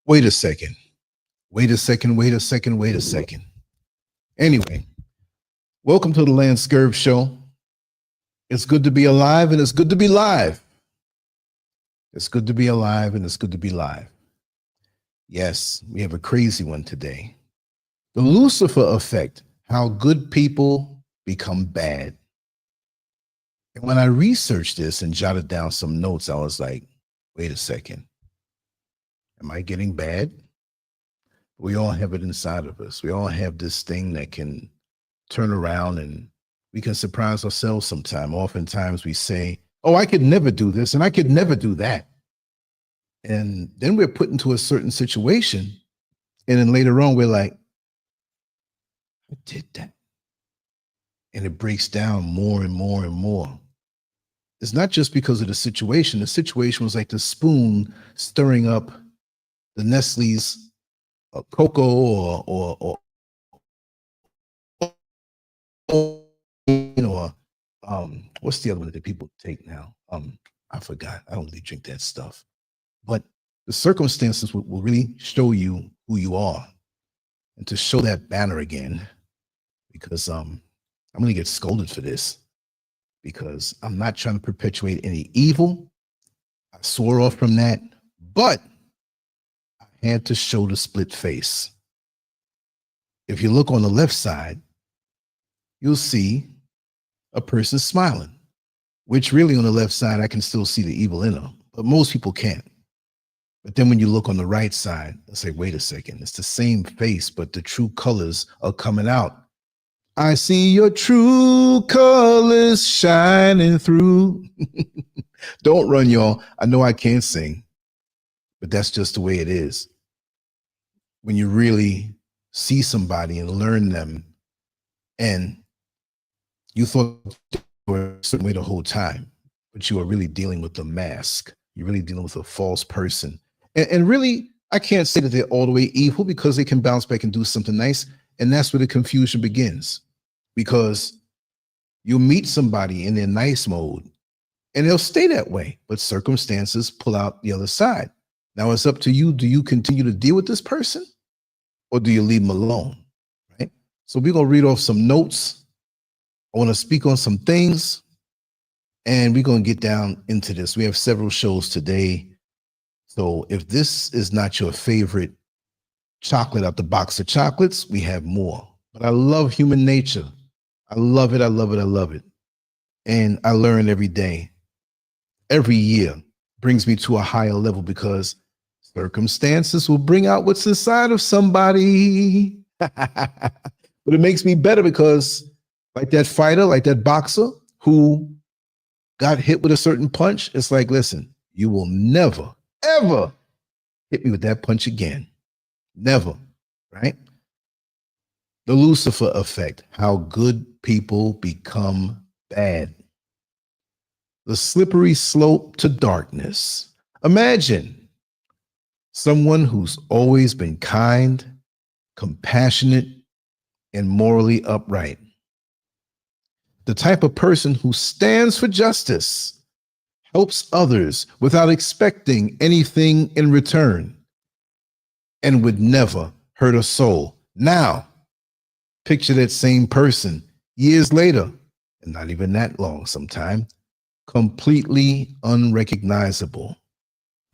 Wait a second. Wait a second. Wait a second. Wait a second. Anyway, welcome to the Lancescurv show. It's good to be alive and it's good to be live. It's good to be alive and it's good to be live. Yes, we have a crazy one today. The Lucifer effect, how good people become bad. And when I researched this and jotted down some notes, I was like, wait a second. Am I getting bad? We all have it inside of us. We all have this thing that can turn around and we can surprise ourselves sometime. Oftentimes we say, oh, I could never do this and I could never do that. And then we're put into a certain situation. And then later on, we're like, I did that. And it breaks down more and more and more. It's not just because of the situation. The situation was like the spoon stirring up the Nestle's cocoa or what's the other one that people take now? I forgot. I don't really drink that stuff. But the circumstances will really show you who you are. And to show that banner again, because I'm going to get scolded for this, because I'm not trying to perpetuate any evil. I swore off from that, but I had to show the split face. If you look on the left side, you'll see a person smiling, which really on the left side, I can still see the evil in them, but most people can't. But then when you look on the right side, I say, wait a second, it's the same face, but the true colors are coming out. I see your true colors shining through. Don't run, y'all. I know I can't sing, but that's just the way it is. When you really see somebody and learn them, and you thought they were a certain way the whole time, but you are really dealing with a mask. You're really dealing with a false person. And really, I can't say that they're all the way evil, because they can bounce back and do something nice. And that's where the confusion begins, because you'll meet somebody in their nice mode and they'll stay that way, but circumstances pull out the other side. Now it's up to you. Do you continue to deal with this person or do you leave them alone? Right? So we're going to read off some notes. I want to speak on some things and we're going to get down into this. We have several shows today. So if this is not your favorite chocolate out the box of chocolates, we have more. But I love human nature. I love it. I love it. I love it. And I learn every day. Every year brings me to a higher level, because circumstances will bring out what's inside of somebody. But it makes me better, because like that fighter, like that boxer who got hit with a certain punch, it's like, listen, you will never, ever hit me with that punch again. Never, right? The Lucifer effect, how good people become bad. The slippery slope to darkness. Imagine someone who's always been kind, compassionate, and morally upright. The type of person who stands for justice, helps others without expecting anything in return, and would never hurt a soul. Now, picture that same person years later, and not even that long sometime, completely unrecognizable.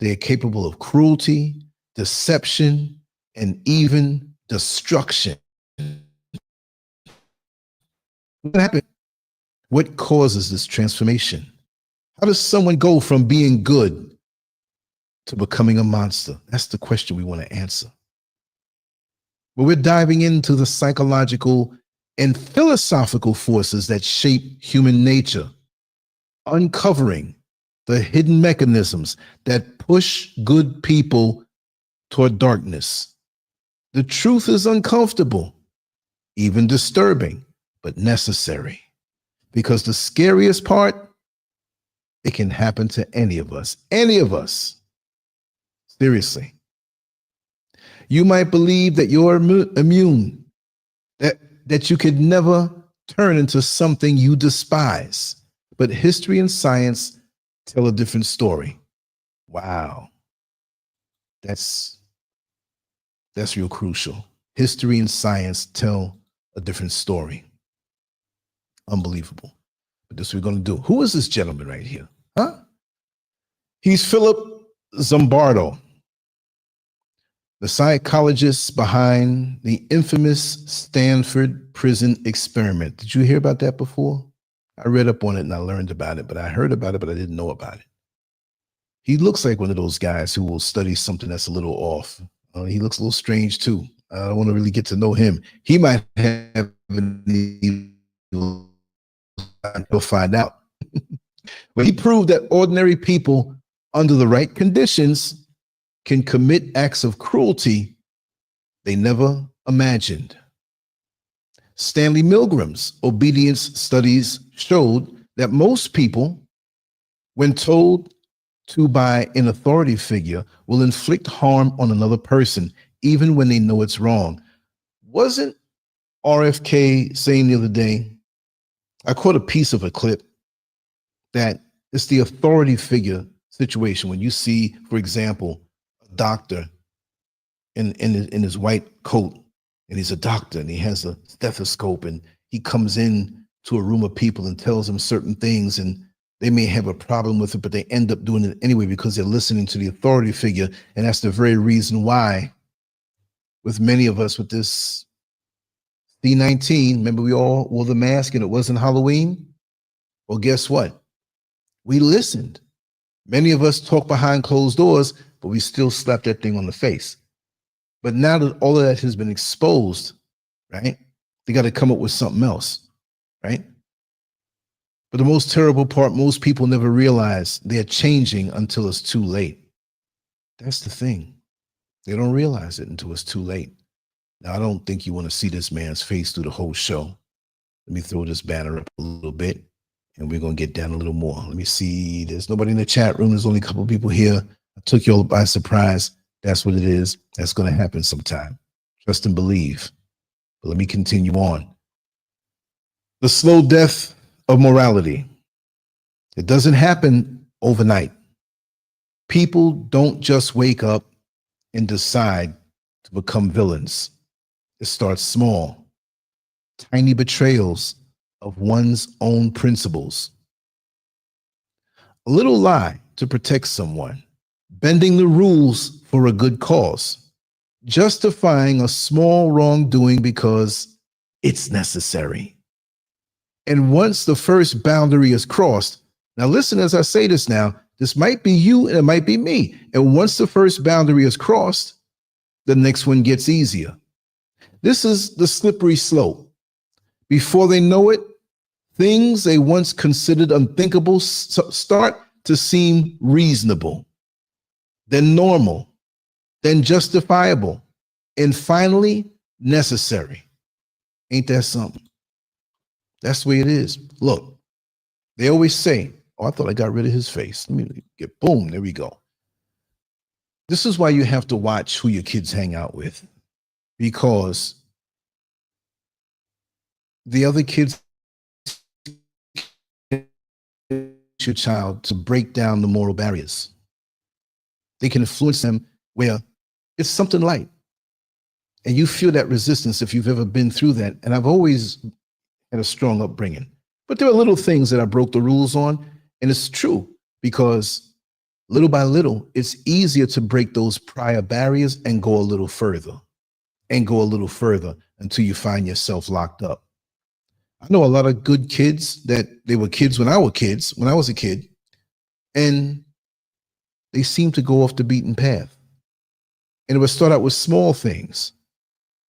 They're capable of cruelty, deception, and even destruction. What happened? What causes this transformation? How does someone go from being good to becoming a monster? That's the question we want to answer. But we're diving into the psychological and philosophical forces that shape human nature, uncovering the hidden mechanisms that push good people toward darkness. The truth is uncomfortable, even disturbing, but necessary. Because the scariest part, it can happen to any of us. Any of us. Seriously. You might believe that you're immune, that you could never turn into something you despise. But history and science tell a different story. Wow. That's That's real crucial. History and science tell a different story. Unbelievable. But this is what we're going to do. Who is this gentleman right here? Huh? He's Philip Zimbardo, the psychologist behind the infamous Stanford prison experiment. Did you hear about that before? I read up on it and I learned about it, but I heard about it, but I didn't know about it. He looks like one of those guys who will study something that's a little off. He looks a little strange too. I don't want to really get to know him. He might have an evil. You'll find out. But he proved that ordinary people under the right conditions can commit acts of cruelty they never imagined. Stanley Milgram's obedience studies showed that most people, when told to by an authority figure, will inflict harm on another person, even when they know it's wrong. Wasn't RFK saying the other day, I caught a piece of a clip, that it's the authority figure situation. When you see, for example, a doctor in his white coat, and he's a doctor and he has a stethoscope, and he comes in to a room of people and tells them certain things, and they may have a problem with it, but they end up doing it anyway because they're listening to the authority figure. And that's the very reason why, with many of us with this C-19, remember we all wore the mask and it wasn't Halloween? Well, guess what? We listened. Many of us talk behind closed doors, but we still slapped that thing on the face. But now that all of that has been exposed, right? They got to come up with something else, right? But the most terrible part, most people never realize they're changing until it's too late. That's the thing. They don't realize it until it's too late. Now, I don't think you want to see this man's face through the whole show. Let me throw this banner up a little bit, and we're going to get down a little more. Let me see. There's nobody in the chat room. There's only a couple of people here. I took you all by surprise. That's what it is. That's going to happen sometime. Trust and believe. But let me continue on. The slow death of morality. It doesn't happen overnight. People don't just wake up and decide to become villains. It starts small. Tiny betrayals of one's own principles. A little lie to protect someone. Bending the rules for a good cause. Justifying a small wrongdoing because it's necessary. And once the first boundary is crossed, now listen as I say this now, this might be you and it might be me. And once the first boundary is crossed, the next one gets easier. This is the slippery slope. Before they know it, things they once considered unthinkable start to seem reasonable, then normal, then justifiable, and finally necessary. Ain't that something? That's the way it is. Look, they always say, oh, I thought I got rid of his face. Let me get, boom, there we go. This is why you have to watch who your kids hang out with, because the other kids, your child to break down the moral barriers. They can influence them where it's something light. And you feel that resistance if you've ever been through that. And I've always had a strong upbringing. But there are little things that I broke the rules on. And it's true, because little by little, it's easier to break those prior barriers and go a little further and go a little further until you find yourself locked up. I know a lot of good kids that they were kids when I was a kid, and they seem to go off the beaten path. And it would start out with small things,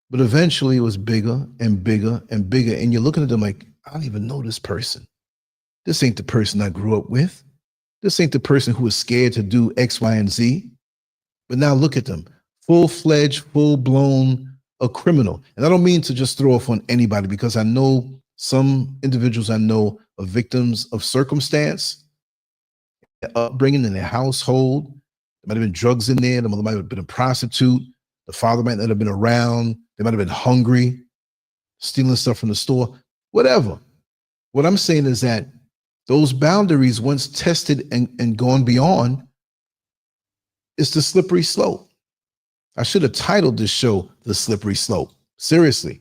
but eventually it was bigger and bigger and bigger. And you're looking at them like, I don't even know this person. This ain't the person I grew up with. This ain't the person who was scared to do X, Y, and Z. But now look at them, full-fledged, full-blown, a criminal. And I don't mean to just throw off on anybody, because I know some individuals I know are victims of circumstance, their upbringing in their household. There might have been drugs in there. The mother might have been a prostitute. The father might not have been around. They might have been hungry, stealing stuff from the store, whatever. What I'm saying is that those boundaries, once tested and gone beyond, it's the slippery slope. I should have titled this show The Slippery Slope. Seriously.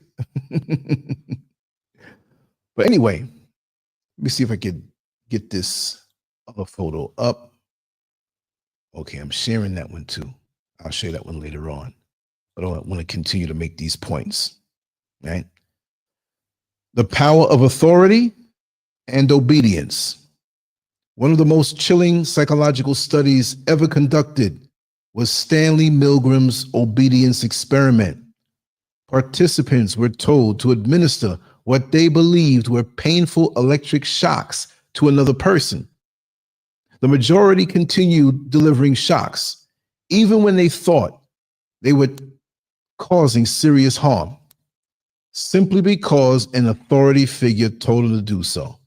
But anyway, let me see if I could get this other photo up. Okay, I'm sharing that one too. I'll share that one later on. But I want to continue to make these points, right? The power of authority and obedience. One of the most chilling psychological studies ever conducted was Stanley Milgram's obedience experiment. Participants were told to administer what they believed were painful electric shocks to another person. The majority continued delivering shocks, even when they thought they were causing serious harm, simply because an authority figure told them to do so.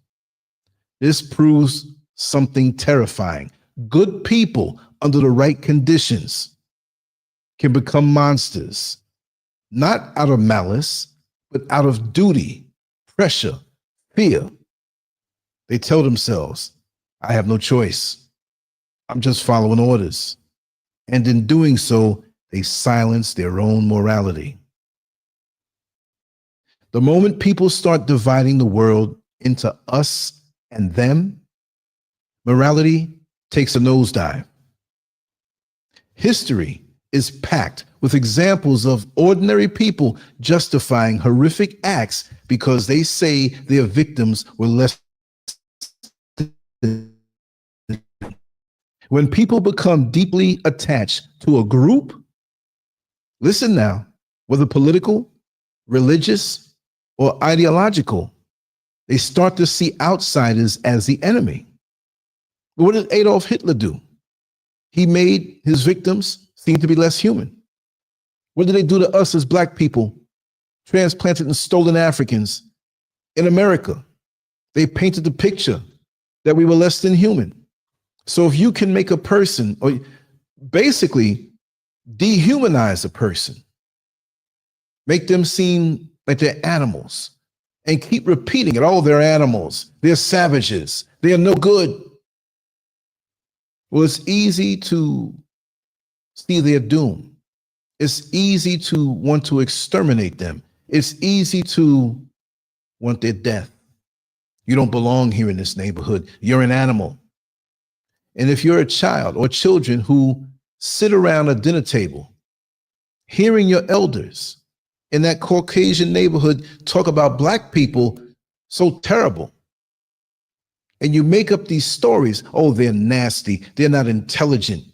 This proves something terrifying. Good people, under the right conditions, can become monsters, not out of malice, but out of duty, pressure, fear. They tell themselves, I have no choice. I'm just following orders. And in doing so, they silence their own morality. The moment people start dividing the world into us and them, morality takes a nosedive. History is packed with examples of ordinary people justifying horrific acts because they say their victims were less. When people become deeply attached to a group, listen now, whether political, religious, or ideological, they start to see outsiders as the enemy. But what did Adolf Hitler do? He made his victims seem to be less human. What did they do to us as Black people, transplanted and stolen Africans in America? They painted the picture that we were less than human. So if you can make a person, or basically dehumanize a person, make them seem like they're animals, and keep repeating it, oh, they're animals, they're savages, they are no good. Well, it's easy to see their doom. It's easy to want to exterminate them. It's easy to want their death. You don't belong here in this neighborhood. You're an animal. And if you're a child or children who sit around a dinner table, hearing your elders in that Caucasian neighborhood talk about Black people so terrible, and you make up these stories, oh, they're nasty, they're not intelligent.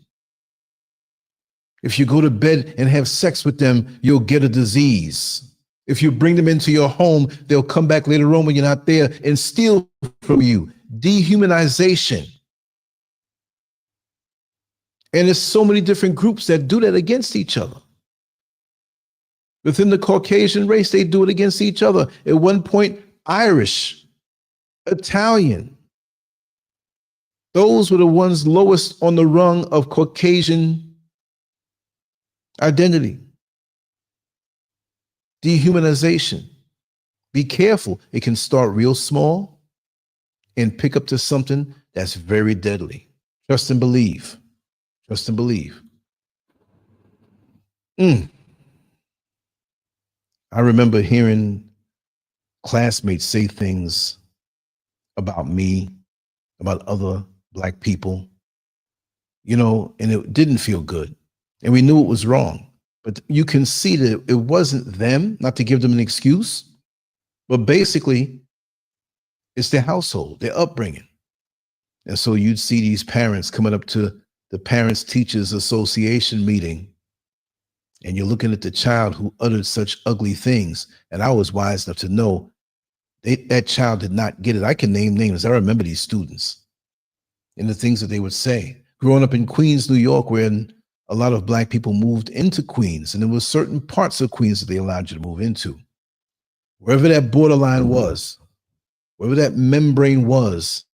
If you go to bed and have sex with them, you'll get a disease. If you bring them into your home, they'll come back later on when you're not there and steal from you. Dehumanization. And there's so many different groups that do that against each other. Within the Caucasian race, they do it against each other. At one point, Irish, Italian, those were the ones lowest on the rung of Caucasian identity. Dehumanization. Be careful. It can start real small and pick up to something that's very deadly. Trust and believe. Trust and believe. I remember hearing classmates say things about me, about other Black people, you know, and it didn't feel good. And we knew it was wrong. But you can see that it wasn't them, not to give them an excuse, but basically it's their household, their upbringing. And so you'd see these parents coming up to the Parents Teachers Association meeting, and you're looking at the child who uttered such ugly things. And I was wise enough to know that child did not get it. I can name names. I remember these students and the things that they would say. Growing up in Queens, New York, where a lot of Black people moved into Queens, and there were certain parts of Queens that they allowed you to move into. Wherever that borderline was, wherever that membrane was,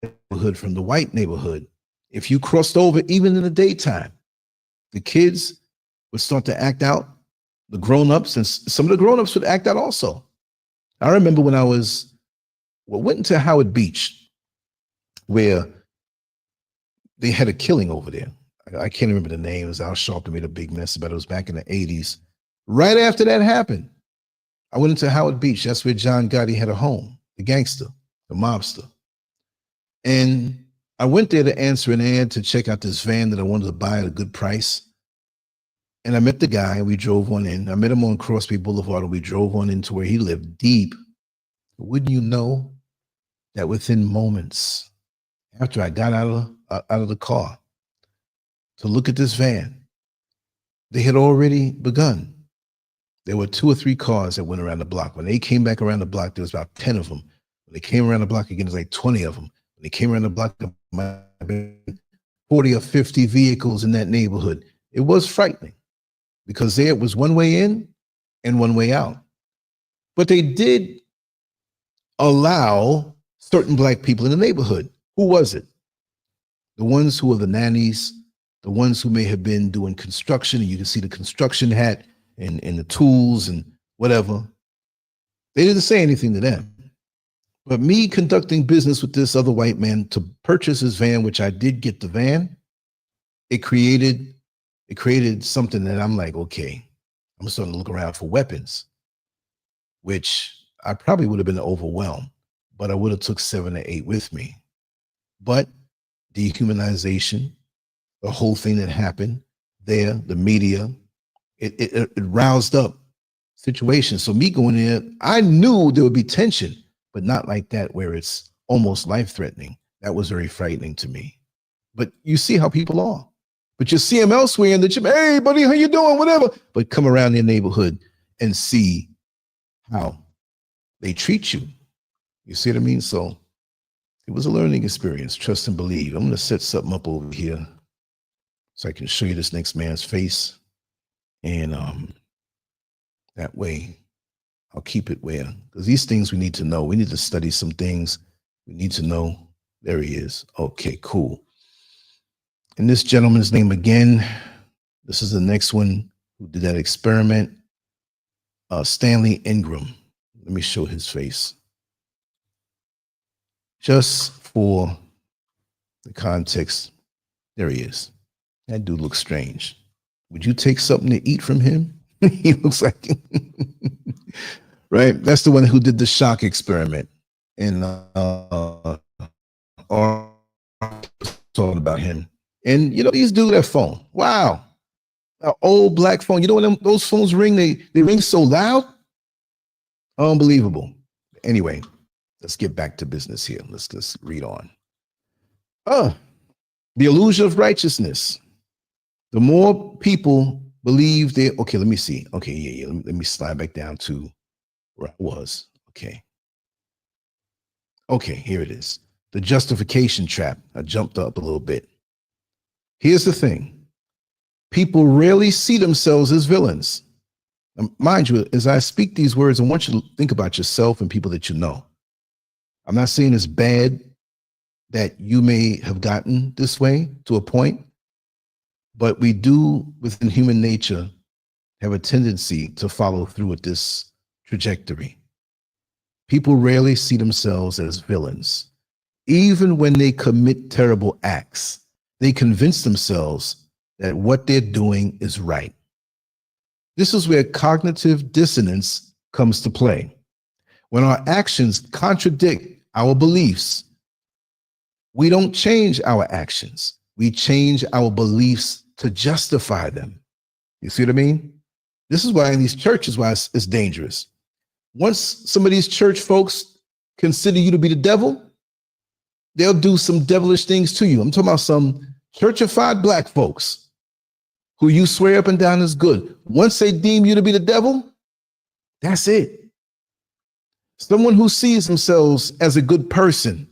neighborhood from the white neighborhood, if you crossed over even in the daytime, the kids would start to act out, the grown-ups, and some of the grown-ups would act out also. I remember when I went into Howard Beach, where they had a killing over there. I can't remember the names. Al Sharpton made a big mess about it. It was back in the 80s. Right after that happened, I went into Howard Beach. That's where John Gotti had a home, the gangster, the mobster. And I went there to answer an ad to check out this van that I wanted to buy at a good price. And I met the guy, and we drove on in. I met him on Crosby Boulevard, and we drove on into where he lived, deep. But wouldn't you know that within moments after I got out of the car to look at this van, they had already begun. There were 2 or 3 cars that went around the block. When they came back around the block, there was about 10 of them. When they came around the block again, it was like 20 of them. When they came around the block, there might have been 40 or 50 vehicles in that neighborhood. It was frightening because there was one way in and one way out. But they did allow certain black people in the neighborhood. Who was it? The ones who were the nannies, the ones who may have been doing construction, and you can see the construction hat and the tools and whatever. They didn't say anything to them. But me conducting business with this other white man to purchase his van, which I did get the van, it created something that I'm like, okay, I'm starting to look around for weapons, which I probably would have been overwhelmed, but I would have took 7 or 8 with me. But dehumanization, the whole thing that happened there, the media, it roused up situations. So me going there, I knew there would be tension, but not like that where it's almost life-threatening. That was very frightening to me. But you see how people are. But you see them elsewhere in the gym. Hey, buddy, how you doing? Whatever. But come around their neighborhood and see how they treat you. You see what I mean? So it was a learning experience. Trust and believe. I'm going to set something up over here so I can show you this next man's face. And that way I'll keep it where, because these things we need to know. We need to study some things. We need to know. There he is. Okay, cool. And this gentleman's name again, this is the next one who did that experiment, Stanley Ingram. Let me show his face. Just for the context, there he is. That dude looks strange. Would you take something to eat from him? He looks like, right? That's the one who did the shock experiment. And talking about him. And, you know, these dudes have phone. Wow. An old black phone. You know when those phones ring, they ring so loud? Unbelievable. Anyway, let's get back to business here. Let's read on. The illusion of righteousness. The more people believe they, okay, let me see. Okay, yeah. Let me slide back down to where I was. Okay, here it is. The justification trap. I jumped up a little bit. Here's the thing. People rarely see themselves as villains. Now, mind you, as I speak these words, I want you to think about yourself and people that you know. I'm not saying it's bad that you may have gotten this way to a point, but we do, within human nature, have a tendency to follow through with this trajectory. People rarely see themselves as villains. Even when they commit terrible acts, they convince themselves that what they're doing is right. This is where cognitive dissonance comes to play. When our actions contradict our beliefs, we don't change our actions. We change our beliefs to justify them. You see what I mean? This is why in these churches, why it's dangerous. Once some of these church folks consider you to be the devil, they'll do some devilish things to you. I'm talking about some churchified black folks who you swear up and down is good. Once they deem you to be the devil, that's it. Someone who sees themselves as a good person,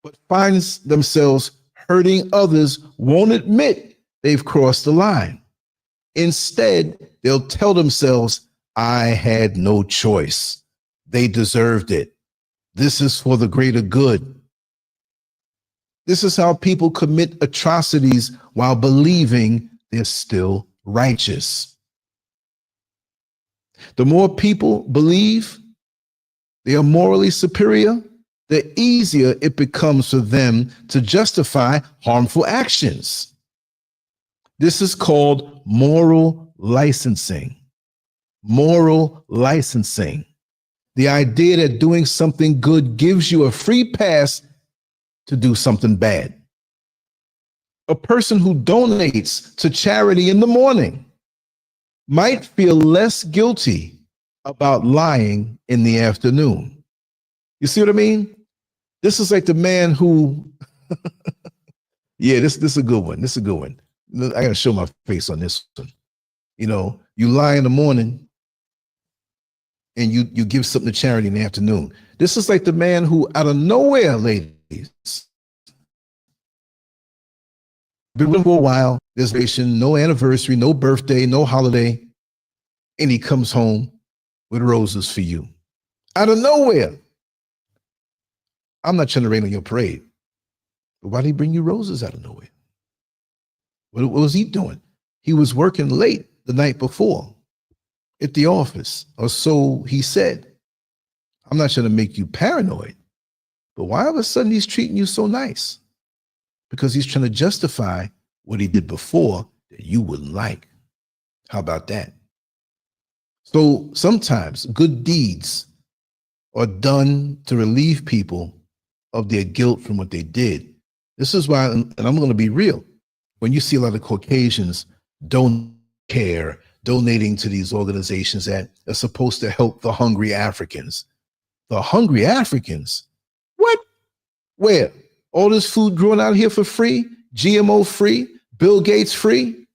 but finds themselves hurting others, won't admit they've crossed the line. Instead, they'll tell themselves, I had no choice. They deserved it. This is for the greater good. This is how people commit atrocities while believing they're still righteous. The more people believe they are morally superior, the easier it becomes for them to justify harmful actions. This is called moral licensing. Moral licensing. The idea that doing something good gives you a free pass to do something bad. A person who donates to charity in the morning might feel less guilty about lying in the afternoon. You see what I mean? This is like the man who, yeah, this is a good one. This is a good one. I got to show my face on this one. You know, you lie in the morning and you give something to charity in the afternoon. This is like the man who out of nowhere, ladies, been with for a while, there's no anniversary, no birthday, no holiday, and he comes home with roses for you. Out of nowhere. I'm not trying to rain on your parade, but why did he bring you roses out of nowhere? What was he doing? He was working late the night before at the office, or so he said. I'm not trying to make you paranoid, but why all of a sudden he's treating you so nice? Because he's trying to justify what he did before that you wouldn't like. How about that? So sometimes good deeds are done to relieve people of their guilt from what they did. This is why, and I'm going to be real, when you see a lot of Caucasians don't care, donating to these organizations that are supposed to help the hungry Africans. The hungry Africans? What? Where? All this food growing out here for free, GMO free, Bill Gates free.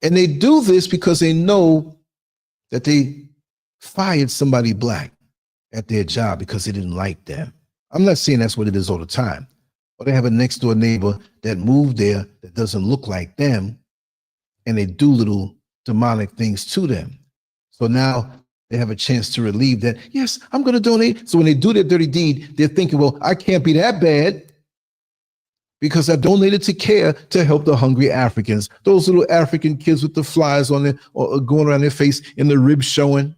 And they do this because they know that they fired somebody black at their job because they didn't like them. I'm not saying that's what it is all the time. Or they have a next door neighbor that moved there that doesn't look like them, and they do little demonic things to them. So now they have a chance to relieve that. Yes, I'm going to donate. So when they do their dirty deed, they're thinking, well, I can't be that bad because I donated to care to help the hungry Africans. Those little African kids with the flies on their, or going around their face and the ribs showing.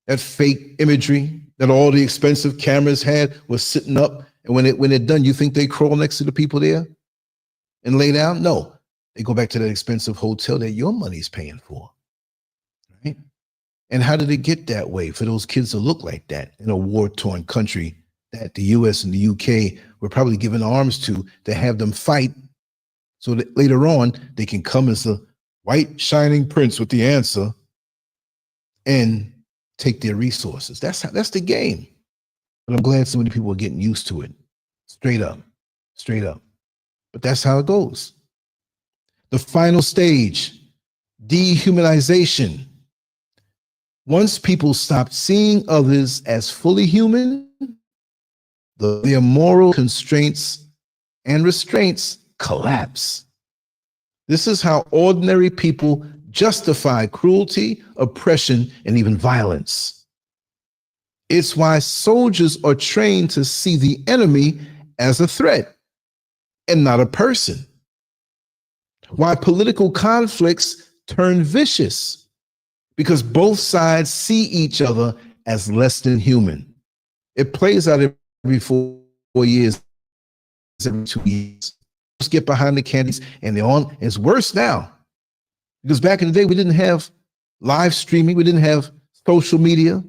That fake imagery that all the expensive cameras had was sitting up. And when they're done, you think they crawl next to the people there and lay down? No, they go back to that expensive hotel that your money's paying for. Right? And how did it get that way for those kids to look like that in a war-torn country that the US and the UK were probably giving arms to have them fight so that later on they can come as a white shining prince with the answer and take their resources. That's the game. But I'm glad so many people are getting used to it. Straight up. But that's how it goes. The final stage, dehumanization. Once people stop seeing others as fully human, their moral constraints and restraints collapse. This is how ordinary people justify cruelty, oppression, and even violence. It's why soldiers are trained to see the enemy as a threat and not a person. Why political conflicts turn vicious, because both sides see each other as less than human. It plays out every 4 years, every 2 years. Let's get behind the candidates, and they're on. It's worse now. Because back in the day, we didn't have live streaming. We didn't have social media.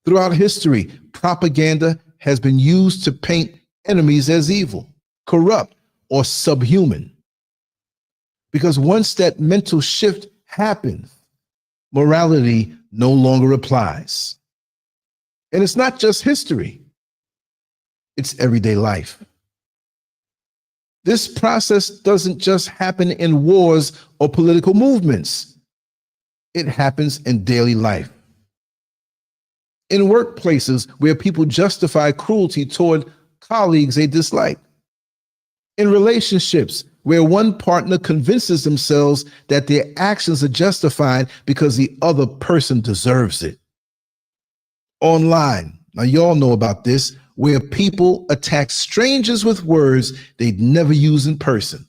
Throughout history, propaganda has been used to paint enemies as evil, corrupt, or subhuman. Because once that mental shift happens, morality no longer applies. And it's not just history. It's everyday life. This process doesn't just happen in wars or political movements. It happens in daily life. In workplaces where people justify cruelty toward colleagues they dislike. In relationships where one partner convinces themselves that their actions are justified because the other person deserves it. Online, now y'all know about this, where people attack strangers with words they'd never use in person.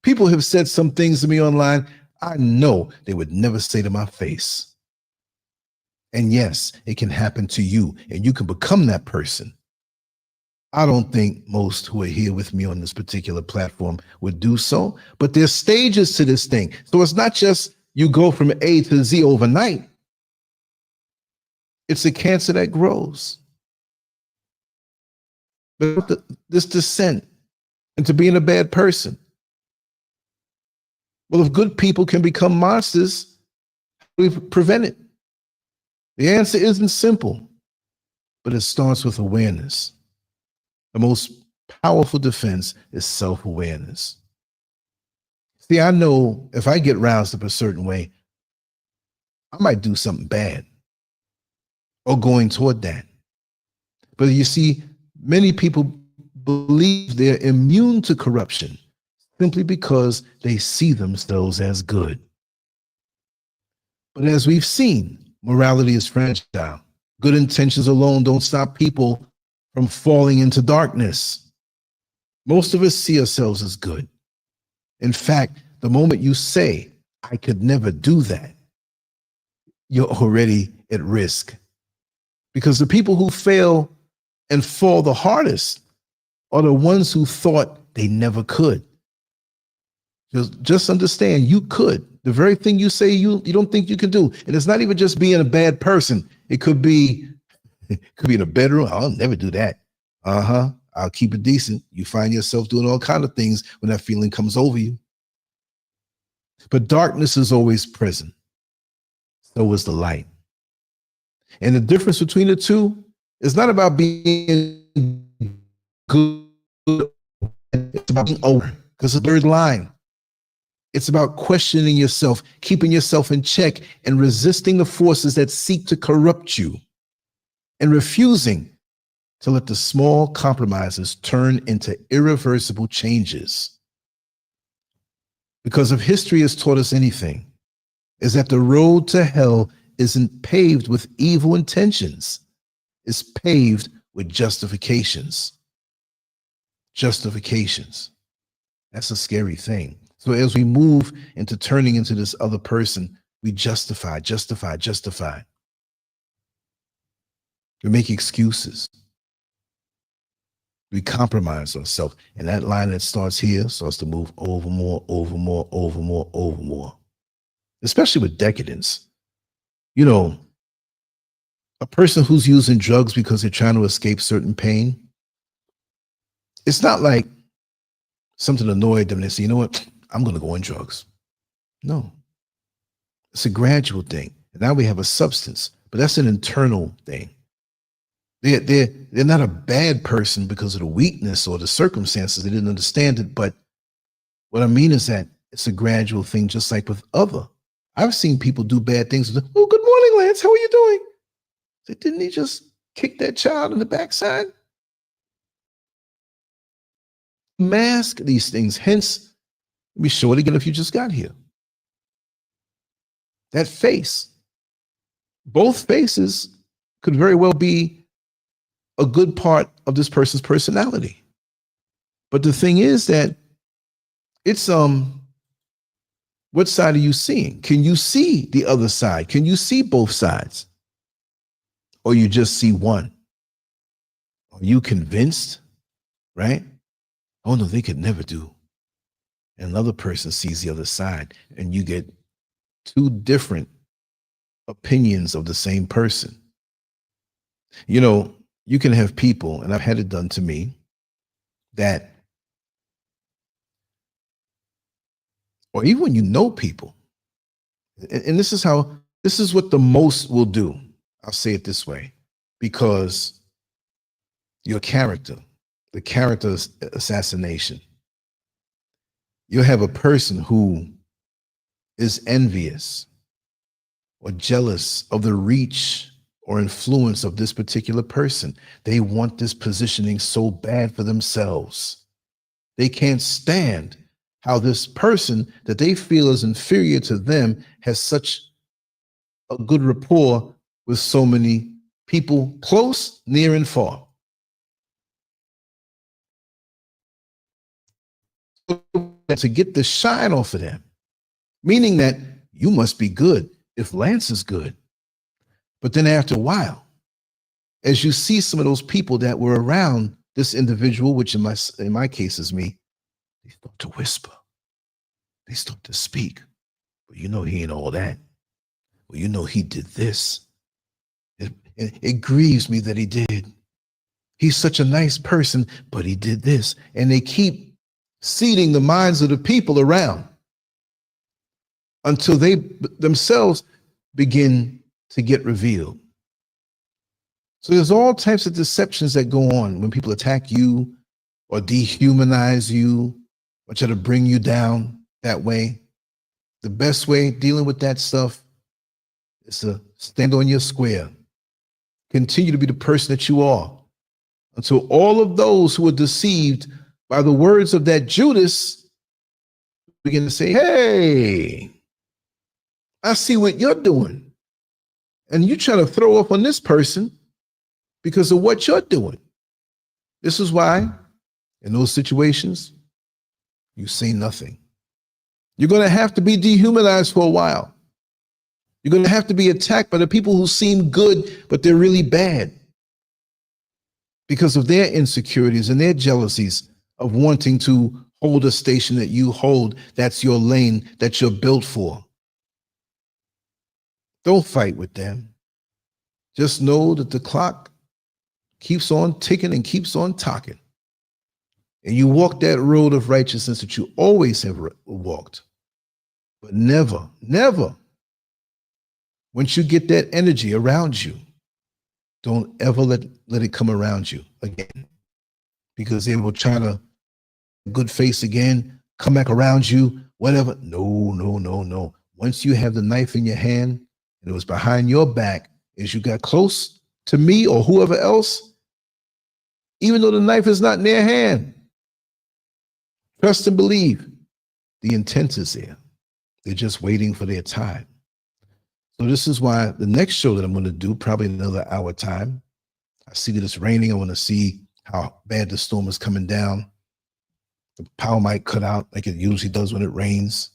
People have said some things to me online I know they would never say to my face. And yes, it can happen to you, and you can become that person. I don't think most who are here with me on this particular platform would do so, but there's stages to this thing. So it's not just you go from A to Z overnight. It's a cancer that grows. But this descent into being a bad person. Well, if good people can become monsters, we prevent it. The answer isn't simple, but it starts with awareness. The most powerful defense is self-awareness. See, I know if I get roused up a certain way, I might do something bad or going toward that. But you see, many people believe they're immune to corruption simply because they see themselves as good. But as we've seen, morality is fragile. Good intentions alone don't stop people from falling into darkness. Most of us see ourselves as good. In fact, the moment you say, I could never do that, you're already at risk. Because the people who fail and fall the hardest are the ones who thought they never could. Just understand, you could. The very thing you say you don't think you can do. And it's not even just being a bad person. It could be in a bedroom. I'll never do that. I'll keep it decent. You find yourself doing all kinds of things when that feeling comes over you. But darkness is always present. So is the light. And the difference between the two is not about being good. It's about being aware, because it's a third line. It's about questioning yourself, keeping yourself in check, and resisting the forces that seek to corrupt you, and refusing to let the small compromises turn into irreversible changes. Because if history has taught us anything, is that the road to hell isn't paved with evil intentions. It's paved with justifications. Justifications. That's a scary thing. So as we move into turning into this other person, we justify. We make excuses. We compromise ourselves. And that line that starts here starts to move over more. Especially with decadence. You know, a person who's using drugs because they're trying to escape certain pain, it's not like something annoyed them and they say, you know what, I'm going to go on drugs. No, it's a gradual thing. And now we have a substance, but that's an internal thing. They're not a bad person because of the weakness or the circumstances. They didn't understand it. But what I mean is that it's a gradual thing, just like with other. I've seen people do bad things. Oh, good morning, Lance. How are you doing? So didn't he just kick that child in the backside? Mask these things. Hence, be sure again if you just got here. That face, both faces could very well be a good part of this person's personality. But the thing is that it's what side are you seeing? Can you see the other side? Can you see both sides? Or you just see one? Are you convinced? Right? Oh no, they could never do. And another person sees the other side, and you get two different opinions of the same person. You know, you can have people, and I've had it done to me, that, or even when you know people, and this is what the most will do. I'll say it this way, because your character, the character assassination, you'll have a person who is envious or jealous of the reach or influence of this particular person. They want this positioning so bad for themselves. They can't stand how this person that they feel is inferior to them has such a good rapport with so many people close, near, and far. To get the shine off of them, meaning that you must be good if Lance is good. But then after a while, as you see some of those people that were around this individual, which in my case is me, they start to whisper. They start to speak. But you know he ain't all that. Well, you know he did this. It grieves me that he did. He's such a nice person, but he did this. And they keep seeding the minds of the people around until they themselves begin to get revealed. So there's all types of deceptions that go on when people attack you or dehumanize you or try to bring you down that way. The best way dealing with that stuff is to stand on your square. Continue to be the person that you are until all of those who are deceived by the words of that Judas begin to say, hey, I see what you're doing. And you try to throw up on this person because of what you're doing. This is why in those situations, you say nothing. You're going to have to be dehumanized for a while. You're going to have to be attacked by the people who seem good, but they're really bad because of their insecurities and their jealousies of wanting to hold a station that you hold. That's your lane that you're built for. Don't fight with them. Just know that the clock keeps on ticking and keeps on talking. And you walk that road of righteousness that you always have walked. But never, never, once you get that energy around you, don't ever let it come around you again. Because they will try to good face again, come back around you, whatever. No, no, no, no. Once you have the knife in your hand and it was behind your back, as you got close to me or whoever else, even though the knife is not in their hand, trust and believe the intent is there. They're just waiting for their time. So this is why the next show that I'm going to do, probably another hour time, I see that it's raining. I want to see how bad the storm is coming down. The power might cut out like it usually does when it rains.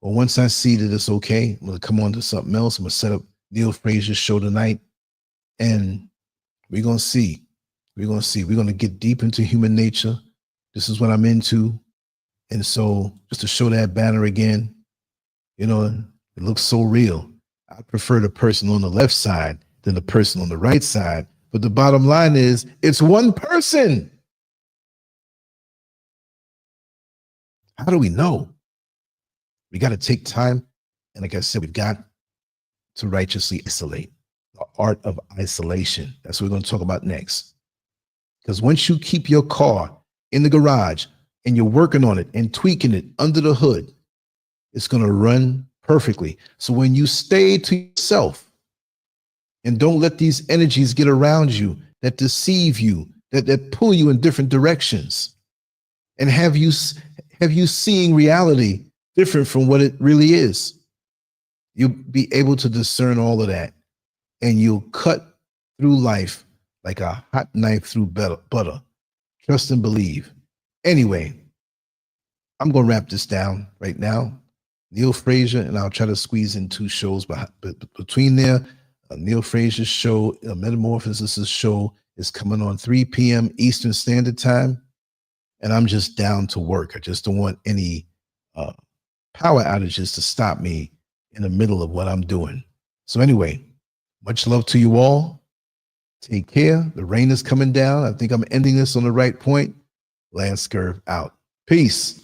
But once I see that it's okay, I'm going to come on to something else. I'm going to set up Neil Frazier's show tonight. And we're going to see. We're going to see. We're going to get deep into human nature. This is what I'm into. And so just to show that banner again, you know, it looks so real. I prefer the person on the left side than the person on the right side. But the bottom line is it's one person. How do we know? We got to take time. And like I said, we've got to righteously isolate. The art of isolation. That's what we're going to talk about next. Because once you keep your car in the garage and you're working on it and tweaking it under the hood, it's going to run perfectly. So when you stay to yourself and don't let these energies get around you that deceive you, that pull you in different directions, and have you seeing reality different from what it really is, you'll be able to discern all of that, and you'll cut through life like a hot knife through butter. Trust and believe. Anyway, I'm going to wrap this down right now. Neil Frazier, and I'll try to squeeze in 2 shows between there. Neil Frazier's show, Metamorphosis' show is coming on 3 p.m. Eastern Standard Time. And I'm just down to work. I just don't want any power outages to stop me in the middle of what I'm doing. So anyway, much love to you all. Take care. The rain is coming down. I think I'm ending this on the right point. Lancescurv out. Peace.